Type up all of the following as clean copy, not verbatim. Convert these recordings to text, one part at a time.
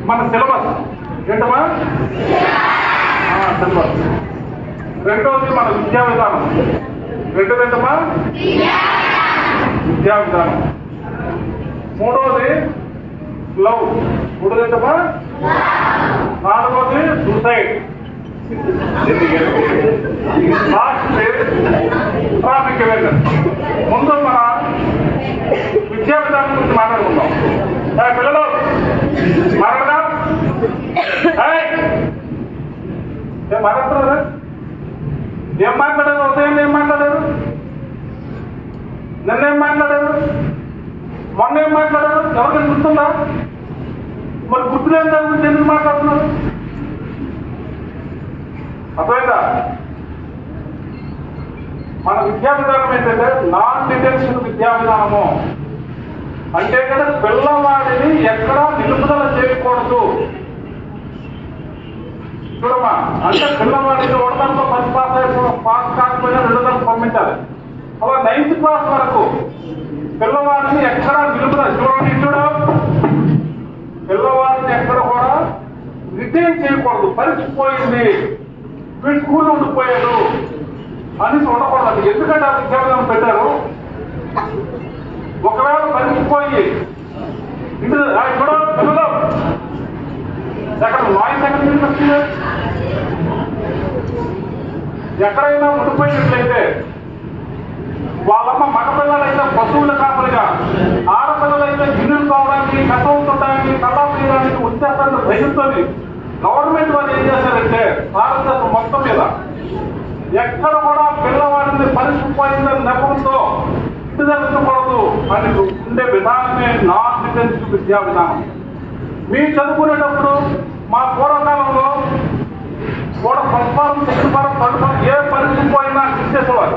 మన సిలబస్ ఏంటమ్మా? సిలబస్. రెండవది మన విద్యా విధానం. రెండోది ఏంటమ్మా? విద్యా విధానం. మూడవది లవ్. మూడోది ఏంటమ్మా? నాలుగవది సూసైడ్. Traffic awareness. ముందు మన విద్యా విధానం గురించి మాట్లాడుకుందాం. పిల్లలు మాట్లాడదా? మాట్లాడుతున్నారు. ఏం మాట్లాడారు? ఉదయం ఏం మాట్లాడారు? నిన్నేం మాట్లాడారు? మొన్న ఏం మాట్లాడారు? ఎవరికైనా గుర్తుందా? మరి గుర్తులేని దాని గురించి ఎందుకు మాట్లాడుతున్నారు? అర్థమైందా? మన విద్యా విధానం ఏంటంటే నాన్ డిటెన్షన్ విద్యా విధానము. అంటే కదా పిల్లవాడిని ఎక్కడా నిలుపుదల చేయకూడదు. చూడమ్మా, అంటే పిల్లవాడిని ఒకటంతో పాస్ కాకపోయినా 2 తరగతి పంపించాలి. అలా 9th క్లాస్ వరకు పిల్లవాడిని ఎక్కడా నిలుపుదల పిల్లవాడిని ఎక్కడ కూడా రిటైన్ చేయకూడదు. పరిచిపోయింది, వీడు స్కూల్ ఉండిపోయాడు అనేసి ఉండకూడదు. ఎందుకంటే ఆ విద్యా విధానం పెట్టారు. ఒకవేళ పరిచిపోయి ఇంటి పిల్లలు ఎక్కడ వాయిస్ ఎక్కడ వస్తుంది? ఎక్కడైనా ఉండిపోయినట్లయితే వాళ్ళమ్మ మగపిల్లలైతే పశువుల కాపలిగా, ఆడపిల్లలైతే గిన్నెలు కావడానికి, కథం చుట్టడానికి, కళ్ళ తీయడానికి వచ్చేస్తారని భయంతో గవర్నమెంట్ వాళ్ళు ఏం చేశారంటే భారతదేశం మొత్తం మీద ఎక్కడ కూడా పిల్లవాడిని పరిచిపోయిందని నెపంతో ఇంటి జరగకూడదు అని ఉండే విధానమే నాన్ డిటెన్షన్ విద్యా విధానం. మీరు చదువుకునేటప్పుడు మా పూర్వకాలంలో కూడా ప్రస్పారం, శక్తిపరం, తడుపం ఏ పరిచిపోయినా ఇచ్చేసేవారు.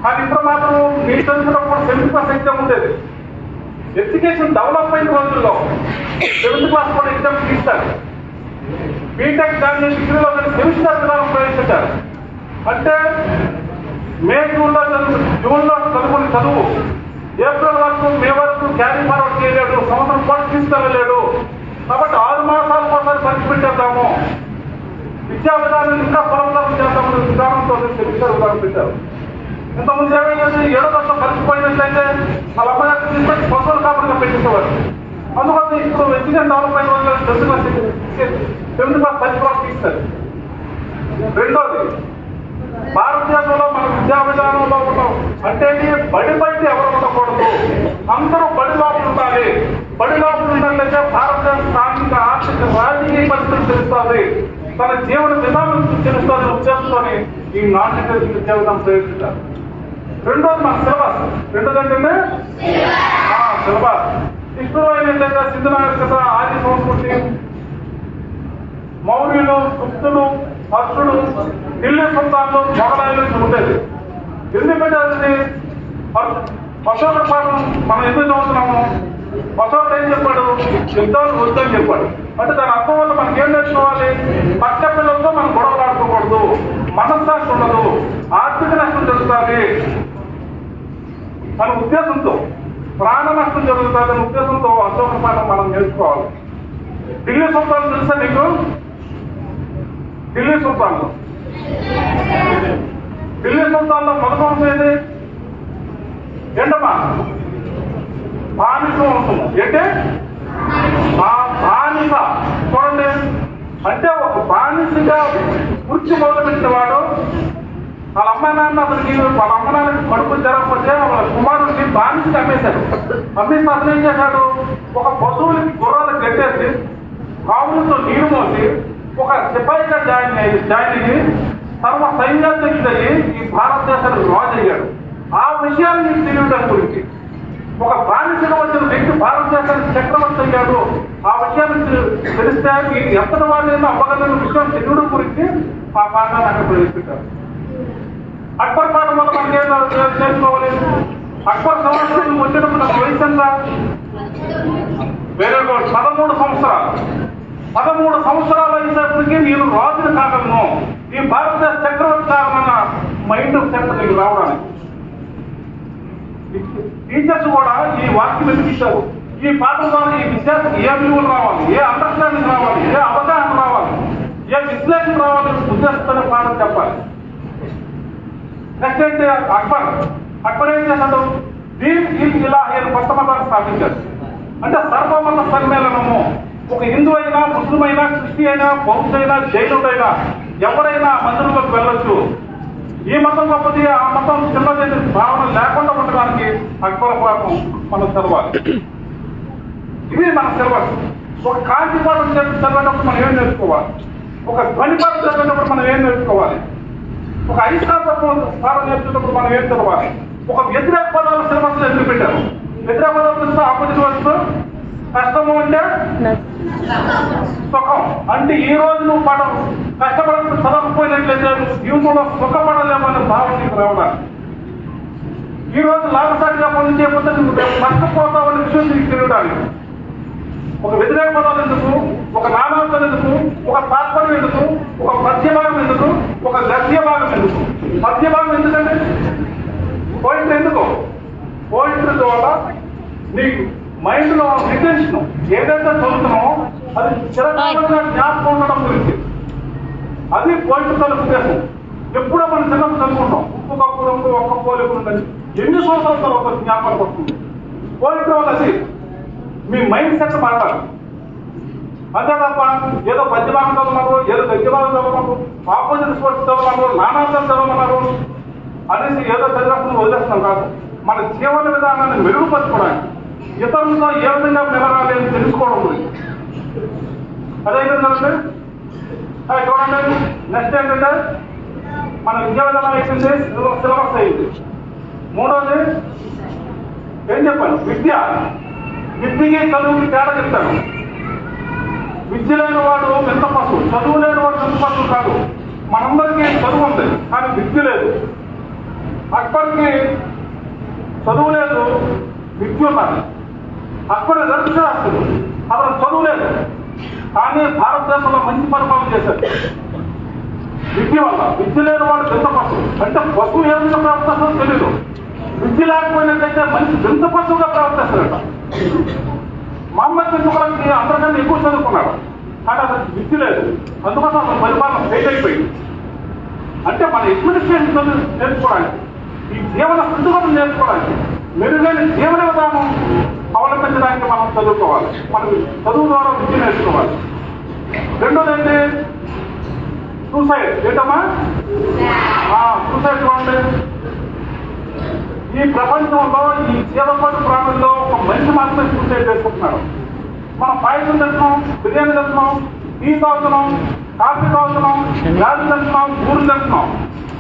కానీ ఇప్పుడు మాత్రం మీరు చదువుకున్నప్పుడు 7th ఎగ్జామ్ ఉండేది. ఎడ్యుకేషన్ డెవలప్ అయిన రోజుల్లో 7th క్లాస్ కూడా ఎగ్జామ్ తీస్తారు. బీటెక్ దాని డిగ్రీలో సెమిస్టర్ విధానం ప్రవేశించారు. అంటే మే జూన్లో చదువుకుని చదువు ఏప్రిల్ వరకు, మే వరకు క్యారీ ఫార్వర్డ్ చేయలేడు, సంవత్సరం పాటు తీసుకెళ్ళలేడు. కాబట్టి 6 మాసాల కోసం ఖర్చు పెట్టేద్దాము, విద్యా విధానం ఇంకా సులభతరం చేద్దామనే విధానంతో సెమిస్టర్ విధానం పెట్టారు. ఇంతకుముందు ఏమైంది? 7వ తరగతి పరిచిపోయినట్లయితే వాళ్ళ అమ్మగారికి తీసుకొచ్చి పశువుల కాపరిగా పెట్టేసేవారు. అందువల్ల ఇప్పుడు ఎడ్యుకేషన్ డెవలప్ అయిన రోజుల్లో 7th క్లాస్ పరిచిపోవడం తీస్తారు. రెండోది, భారతదేశంలో మన విద్యా విధానంలో ఉన్నాం అంటే బడి బయట ఎవరు ఉండకూడదు, అందరూ బడి లోపల ఉండాలి. బడి లోపల ఉన్నట్లయితే భారతదేశ స్థానిక, ఆర్థిక, రాజకీయ పరిస్థితులు తెలుస్తుంది, తన జీవన విధానం తెలుస్తుంది ఉద్దేశంతోని ఈ నాన్ డిటెన్షన్ విద్యా విధానం ప్రవేశించారు. రెండోది మన సిలబస్. రెండోది ఏంటంటే సిలబస్. ఇప్పుడు ఏంటంటే సింధు నాగరికత, ఆది సంస్కృతి, మౌర్యులు, గుప్తులు, హర్షుడు, ఢిల్లీ సుల్తాన్లు, మొఘలాయులు ఉండేది. ఎందుకంటే అది అశోక పాఠం మనం ఎందుకు చదువుతున్నాము? అశోక ఏం చెప్పాడు? యుద్ధాలు వద్దని చెప్పాడు. అంటే దాని అర్థం వల్ల మనకి ఏం నేర్చుకోవాలి? పక్క పిల్లలతో మనం గొడవలు ఆడుకోకూడదు, మనస్సాక్షి ఉండదు, ఆర్థిక నష్టం జరుగుతుంది అనే ఉద్దేశంతో, ప్రాణ నష్టం జరుగుతుంది అనే ఉద్దేశంతో అశోక పాఠం మనం నేర్చుకోవాలి. ఢిల్లీ సుల్తాన్ తెలుసా నీకు? ఢిల్లీ సుల్తాన్లో మొదటి వంశం ఏది? ఏంటమ్మా? బానిస వంశం. ఏంటి? బానిస. చూడండి, అంటే ఒక బానిసగా కుర్చీ మొదలుపెట్టిన వాడు వాళ్ళ అమ్మ నాన్న అతనికి, వాళ్ళ అమ్మ నాన్నకి కడుపు జరగకపోతే వాళ్ళ కుమారుడికి బానిసకి అమ్మేశాడు. అమ్మేసి అతను ఏం చేశాడు? ఒక పశువులకి, గుర్రాలకు కట్టేసి కావులతో నీరు మోసి ఒక సిపాయిగా జాయిన్ అయ్యి సర్వ సైన్యాధ్యక్షుడయ్యి ఈ భారతదేశానికి రాజు అయ్యాడు. ఆ విషయాన్ని నీకు తెలియడం గురించి ఒక బానిసగా వచ్చిన వ్యక్తి భారతదేశానికి చక్రవర్తి అయ్యాడు. ఆ విషయాన్ని తెలిస్తే ఎంతటి వాడిని అవ్వగలిగిన విషయం తెలియడం గురించి ఆ పాఠాన్ని అక్కడ ప్రవేశపెట్టారు. అక్బర్ పాఠం వల్ల మనకి ఏం చేసుకోవాలి? అక్బర్ సంవత్సరం వచ్చినప్పుడు నాకు వయసు ఎంత? వేరే 13 సంవత్సరాలు. 13 సంవత్సరాలు అయినప్పటికీ నేను రాజుని కాగలను, ఈ భారతదేశ చక్రవర్తి కాగలన్న మైండ్ సెట్ నీకు రావడానికి టీచర్స్ కూడా ఈ వాక్యం ఎందుకు ఇచ్చారు? ఈ పాఠం ద్వారా ఈ విద్యార్థికి ఏ విలువలు రావాలి, ఏ అండర్స్టాండింగ్ రావాలి, ఏ అవగాహన రావాలి, ఏ విశ్లేషణ రావాలి ఉద్దేశంతో పాఠం చెప్పాలి. నెక్స్ట్ ఏంటి అక్బర్ ఏం చేశాడు? దీన్ ఇలాహి అని కొత్త మతాన్ని స్థాపించాడు. అంటే సర్వమత సమ్మేళనము. ఒక హిందూ అయినా, ముస్లిం అయినా, క్రిస్టి అయినా, బౌద్ధ అయినా, జైనుడైనా ఎవరైనా మందిరంలోకి వెళ్ళొచ్చు. ఈ మతం గొప్పది, ఆ మతం చిన్నది భావన లేకుండా ఉండడానికి అక్బర్ పాఠం మనం చదవాలి. ఇది మన సిలబస్. ఒక కాంతి పాఠం చదివేటప్పుడు మనం ఏం నేర్చుకోవాలి, ఒక ధ్వని పాఠం చదివేటప్పుడు మనం ఏం నేర్చుకోవాలి, ఒక ఐస్కాంత పాఠం నేర్చుకున్నప్పుడు మనం ఏం చదవాలి, ఒక వ్యతిరేక పదాల సిలబస్ ఎందుకు పెట్టారు? వ్యతిరేక పదాలు తెలుసు, ఆపోజిట్ వర్డ్స్. కష్టము అంటే సుఖం. అంటే ఈ రోజు నువ్వు పాఠం కష్టపడ చదవకపోయినట్లయితే జీవితంలో సుఖపడలేమనే భావన నీకు రావడానికి. ఈ రోజు లాభసాటిగా పనులు చేయకపోతే నువ్వు నష్టపోతావనే విషయం నీకు తెలియడానికి. ఒక వ్యతిరేక పదాలు ఎందుకు, ఒక నానార్థం ఎందుకు, ఒక తాత్పర్యం ఎందుకు, ఒక పద్య భాగం ఎందుకు, ఒక గద్య భాగం ఎందుకు? పద్య భాగం ఎందుకంటే పోయిటరీ ఎందుకు? పోయిటరీ ద్వారా నీకు మైండ్ లో రిటెన్షన్ ఏదైతే చదువుతున్నామో అది చిరకాలంగా జ్ఞాపకం ఉండడం గురించి. అది పోయిటరీ తన ఉద్దేశం. ఎప్పుడో మనం చిన్నప్పుడు చదువుకుంటాం, ఉప్పు కప్పు రంగు ఒక్క పోలిక ఉందని. ఎన్ని సంవత్సరాల తర్వాత జ్ఞాపకం వస్తుంది? పోయిటరీ వల్ల అది మీ మైండ్ సెట్ మాట్లాడాలి. అంతే తప్ప ఏదో పద్యభాగం చదవమన్నారు, ఏదో గద్యభాగం చదవమన్నారు, ఆపోజిట్ స్పోర్ట్స్ చదవమన్నారు, నానార్థం చదవమన్నారు అనేసి ఏదో చదివేస్తున్న వదిలేస్తున్నాం కాదు. మన జీవన విధానాన్ని మెరుగుపరచుకోవడానికి, ఇతరులతో ఏ విధంగా మెలగాలి అని తెలుసుకోవడం గురించి. అదేంటంటే చూడండి, నెక్స్ట్ ఏంటంటే మన విద్యా విధానం అయిపోయింది, సిలబస్ అయింది. మూడవది ఏం చెప్పాను? విద్యకి చదువుకి తేడా చెప్తాను. విద్య లేని వాడు ఎంత పశువు, చదువు లేని వాడు ఎంత పశువు కాదు. మనందరికీ చదువు ఉంది కానీ విద్య లేదు. అక్బర్కి చదువు లేదు, విద్య ఉన్నది. అక్బర్ నిరక్షరాస్యుడు, అతను చదువు లేదు కానీ భారతదేశంలో మంచి పరిపాలన చేశాడు విద్య వల్ల. విద్య లేని వాడు ఎంత పశువు అంటే పశువు ఏ విధంగా ప్రవర్తిస్తుందో తెలియదు. విద్య లేకపోయినట్లయితే మంచి వింత పశువుగా ప్రవర్తిస్తాడట. మహమ్మద్ బిన్ తుగ్లక్ అందరికన్నా ఎక్కువ చదువుకున్నాడు కానీ అతను విద్య లేదు, అందుకోసం అతను పరిపాలన ఫెయిల్ అయిపోయింది. అంటే మన అడ్మినిస్ట్రేషన్ నేర్చుకోవడానికి, ఈ జీవన స్థితిగతులు నేర్చుకోవడానికి, మెరుగైన జీవన విధానం అవలంబించడానికి మనం చదువుకోవాలి. మనకి చదువు ద్వారా విద్య నేర్చుకోవాలి. రెండోది ఏంటి? సూసైడ్. ఏంటమ్మా సూసైడ్? చూడండి, ఈ ప్రపంచంలో ఈ జీవపాటు ప్రాణుల్లో ఒక మనిషి మాత్రమే సూసైడ్ చేసుకుంటున్నాడు. మనం పాయసం తింటున్నాం, బిర్యానీ తింటున్నాం, టీ తాగుతున్నాం, కాఫీ తాగుతున్నాం, గాలి తింటున్నాం,